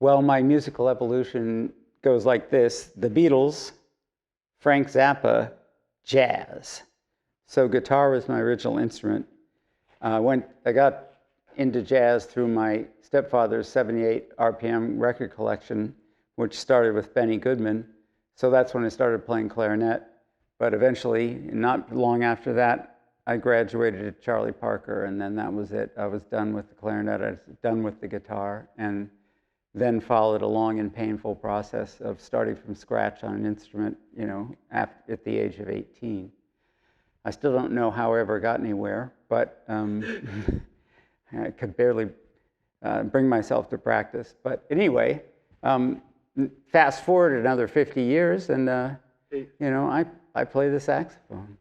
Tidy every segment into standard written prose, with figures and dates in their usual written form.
Well, my musical evolution goes like this: the Beatles, Frank Zappa, jazz. So guitar was my original instrument. I got into jazz through my stepfather's 78 RPM record collection, which started with Benny Goodman. So that's when I started playing clarinet. But eventually, not long after that, I graduated at Charlie Parker, and then that was it. I was done with the clarinet, I was done with the guitar, and then followed a long and painful process of starting from scratch on an instrument, at the age of 18. I still don't know how I ever got anywhere, but I could barely bring myself to practice. But anyway, fast forward another 50 years, and I play the saxophone.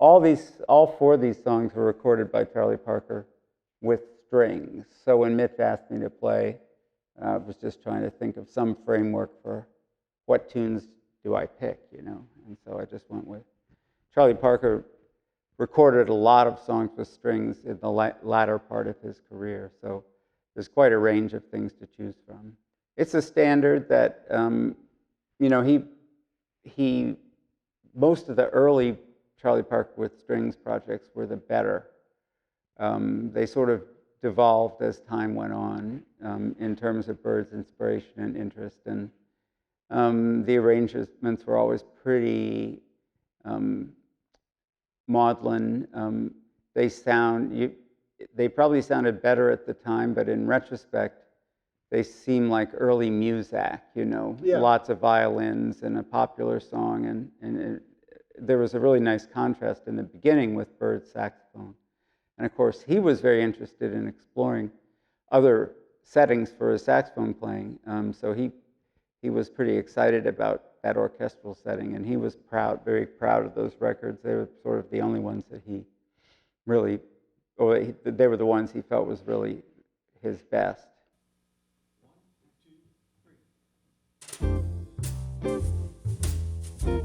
all four of these songs were recorded by Charlie Parker with strings. So when Mitch asked me to play, I was just trying to think of some framework for what tunes do I pick, you know? And so I just went with Charlie Parker. Recorded a lot of songs with strings in the latter part of his career, so there's quite a range of things to choose from. It's a standard that, you know, he most of the early Charlie Parker with strings projects were the better. They sort of devolved as time went on in terms of Bird's inspiration and interest, and the arrangements were always pretty maudlin. They probably sounded better at the time, but in retrospect, they seem like early Muzak, you know, lots of violins and a popular song, and there was a really nice contrast in the beginning with Bird's saxophone. And of course, he was very interested in exploring other settings for his saxophone playing, so he was pretty excited about that orchestral setting, and he was very proud of those records. They were sort of the only ones that he really, they were the ones he felt was really his best. 1, 2, 3.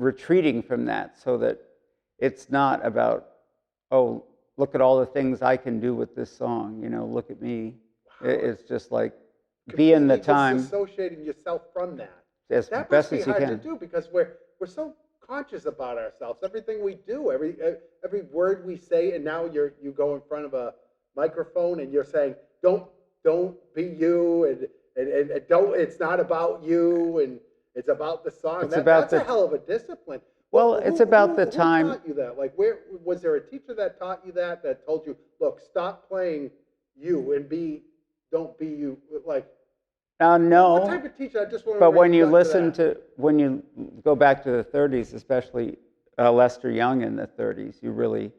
retreating from that so that it's not about, oh, look at all the things I can do with this song, look at me. It's just like, be in the time. Disassociating yourself from that. As That best must be as you hard can. to do because we're so conscious about ourselves. Everything we do, every word we say, and now you go in front of a microphone and you're saying, don't be you, and don't. It's not about you, and it's about the song. That's a hell of a discipline. Well, it's about the time. Who taught you that? Like, where was there a teacher that taught you that told you, look, stop playing you and don't be you? Like, no. What type of teacher? I just want to. But when you go back to the 30s, especially Lester Young in the 30s, you really,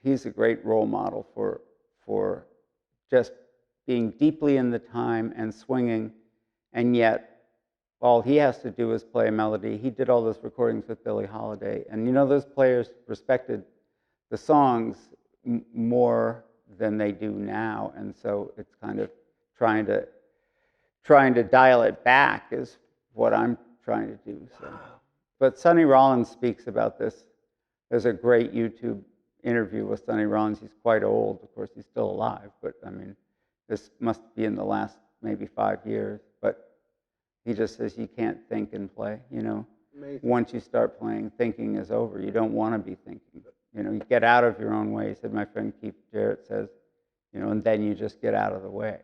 he's a great role model for just being deeply in the time and swinging, and yet all he has to do is play a melody. He did all those recordings with Billie Holiday, and those players respected the songs more than they do now, and so it's kind of trying to dial it back is what I'm trying to do. So. But Sonny Rollins speaks about this. There's a great YouTube interview with Sonny Rollins. He's quite old. Of course, he's still alive, but I mean, this must be in the last maybe 5 years. But he just says you can't think and play, Amazing. Once you start playing, thinking is over. You don't want to be thinking. You get out of your own way. He said, my friend Keith Jarrett says, and then you just get out of the way.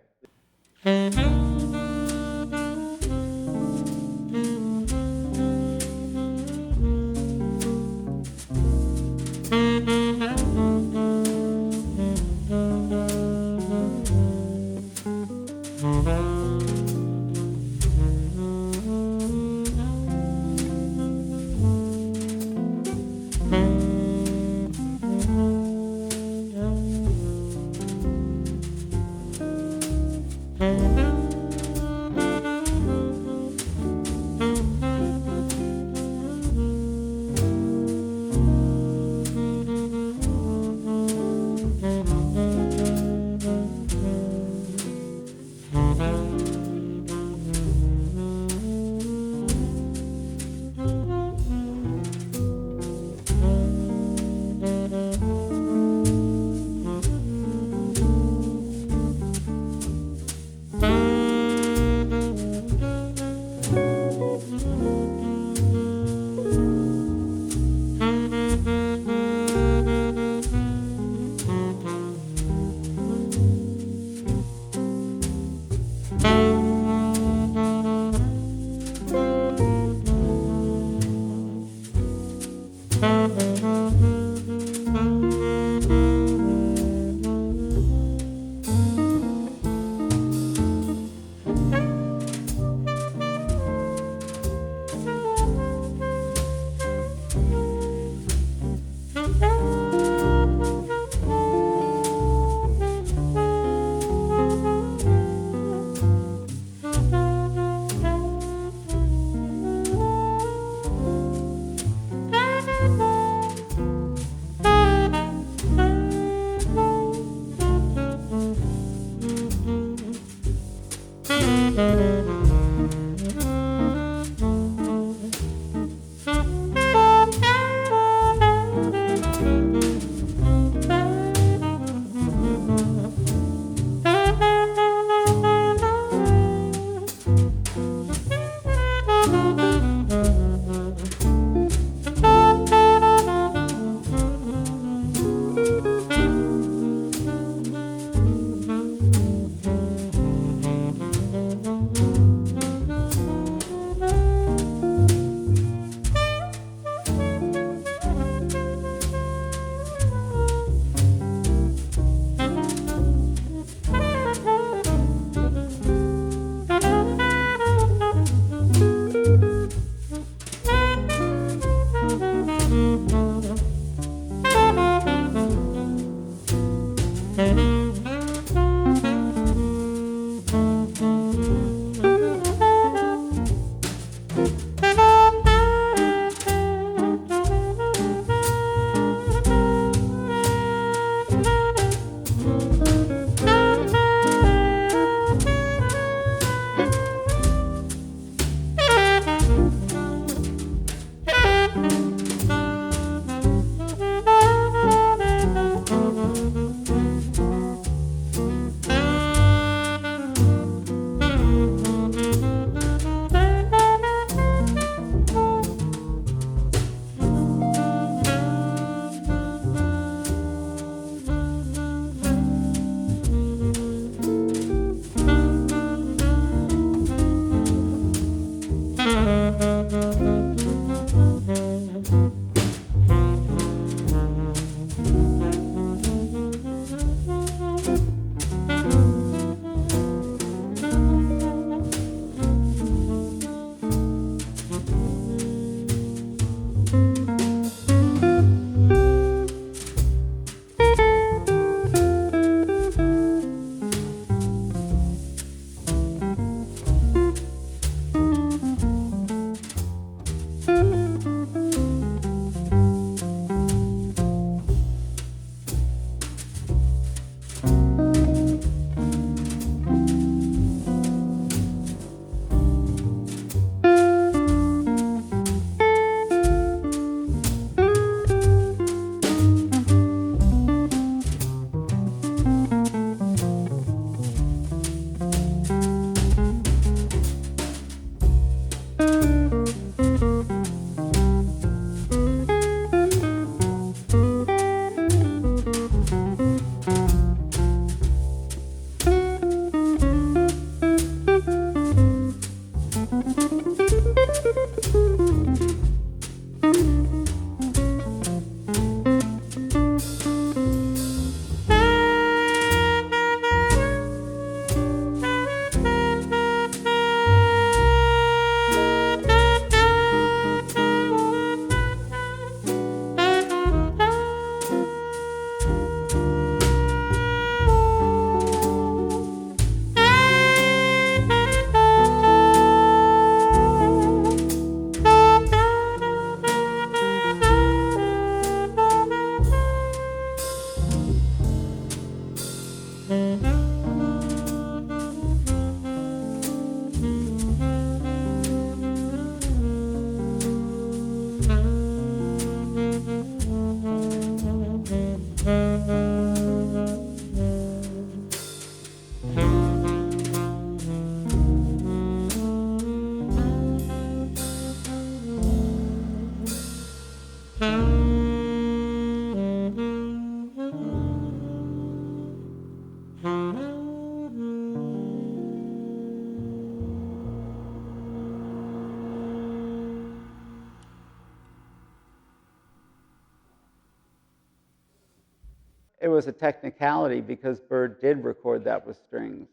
It was a technicality because Bird did record that with strings,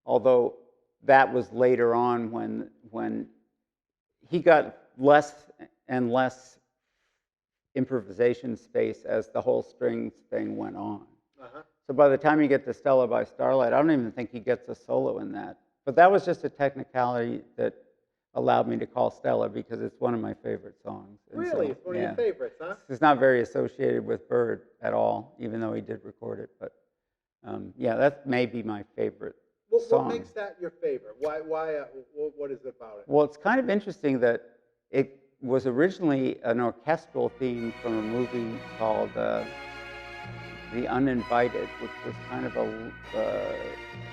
although that was later on when he got less and less improvisation space as the whole strings thing went on. Uh-huh. So by the time you get to Stella by Starlight, I don't even think he gets a solo in that. But that was just a technicality that allowed me to call Stella because it's one of my favorite songs. And Really? so, It's one of your favorites, huh? It's not very associated with Bird at all, even though he did record it. But yeah, that may be my favorite song. What makes that your favorite? Why? What is it about it? Well, it's kind of interesting that it was originally an orchestral theme from a movie called The Uninvited, which was kind of a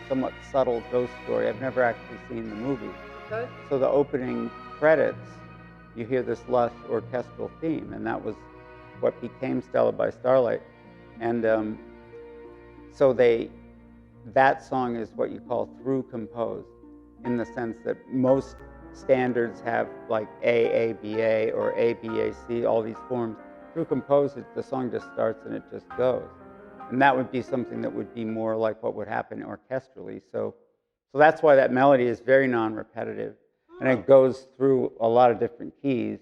somewhat subtle ghost story. I've never actually seen the movie. Okay. So the opening credits, you hear this lush orchestral theme, and that was what became Stella by Starlight. And so that song is what you call through composed, in the sense that most standards have like A, B, A, or A, B, A, C, all these forms. Through composed, the song just starts and it just goes. And that would be something that would be more like what would happen orchestrally. So that's why that melody is very non-repetitive, and it goes through a lot of different keys.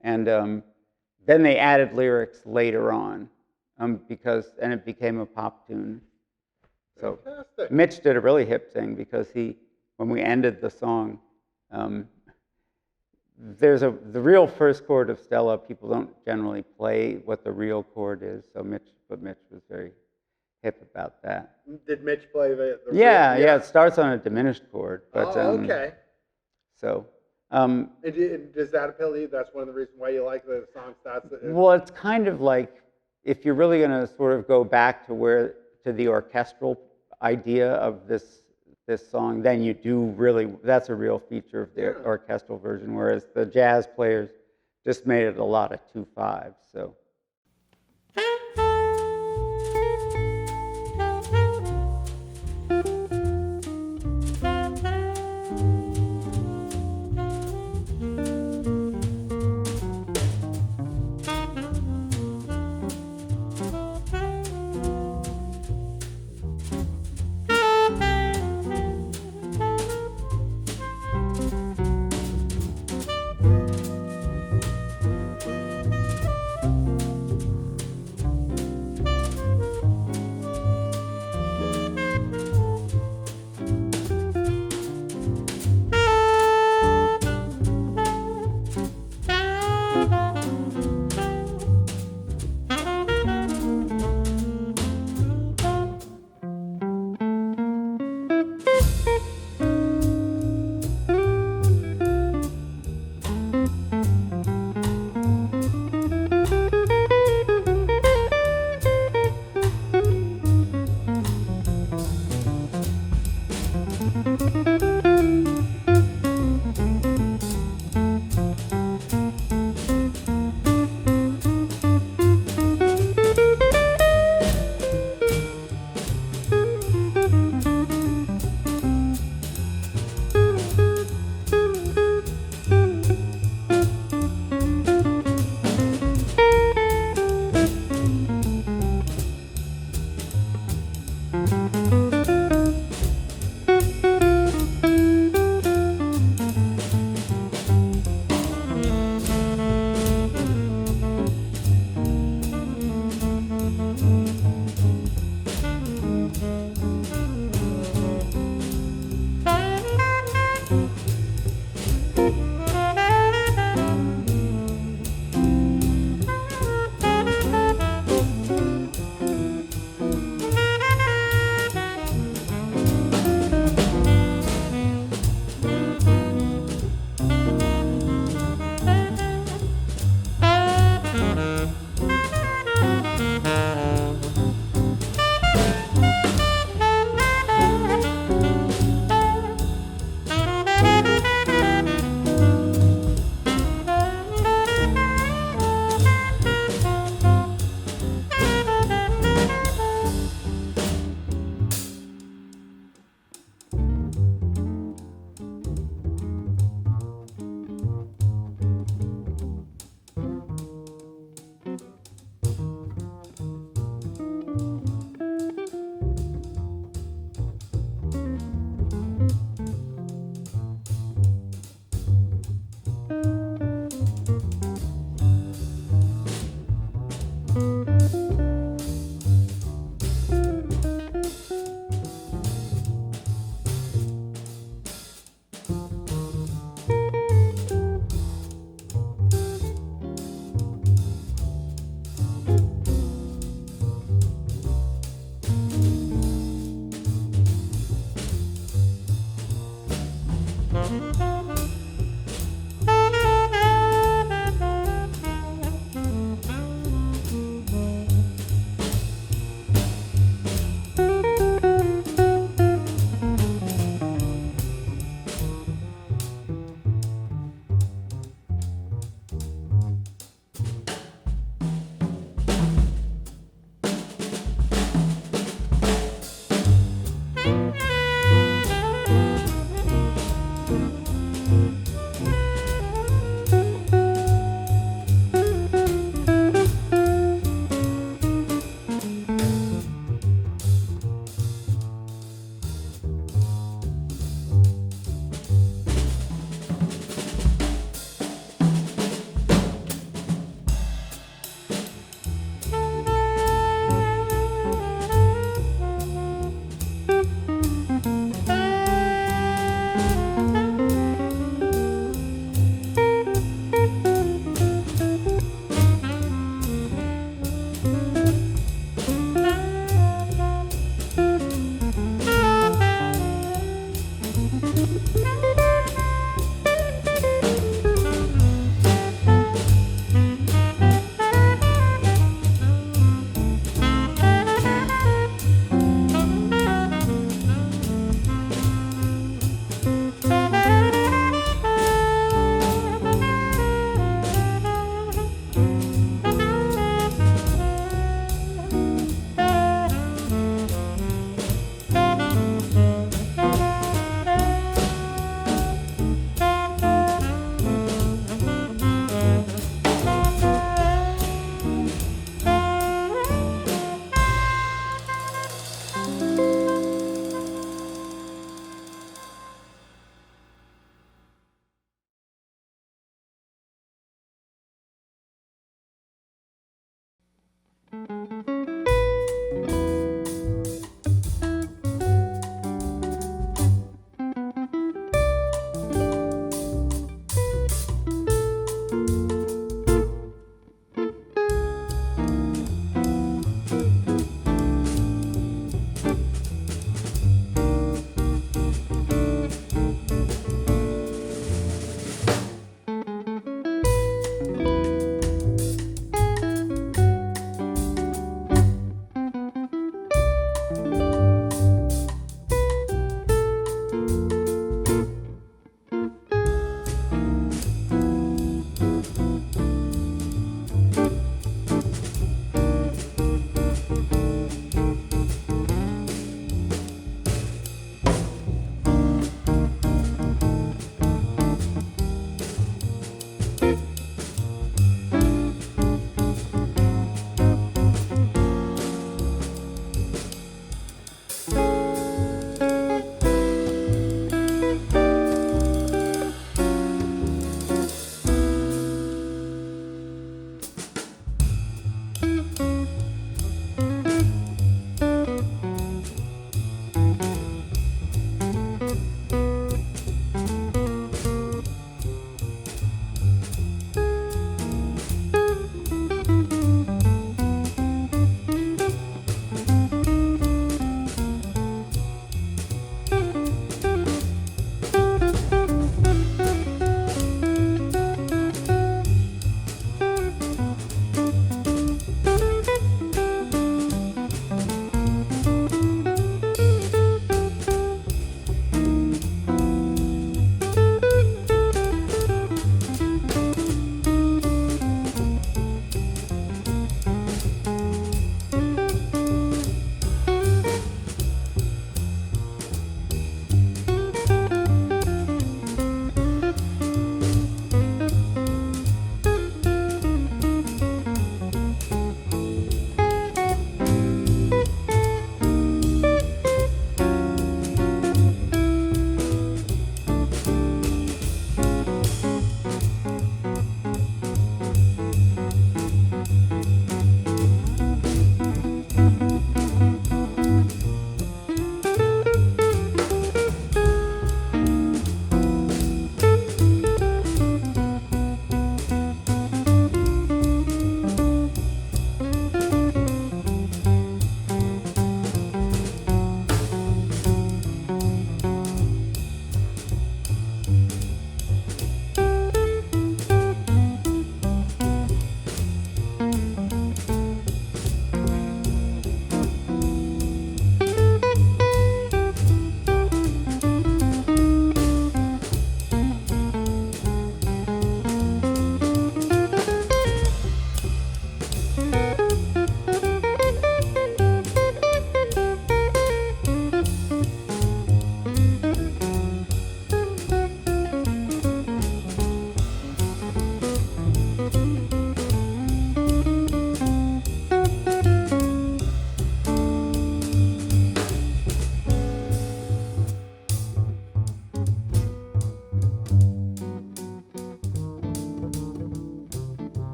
And then they added lyrics later on, and it became a pop tune. So Fantastic. Mitch did a really hip thing because when we ended the song, the real first chord of Stella, people don't generally play what the real chord is. So Mitch was very hip about that. Did Mitch play the Yeah, it starts on a diminished chord. But, okay. So. Does that appeal to you? That's one of the reasons why you like the song starts. Well, it's kind of like if you're really going to sort of go back to the orchestral idea of this song, then you do really, that's a real feature of the orchestral version, whereas the jazz players just made it a lot of 2/5s. So. Bye.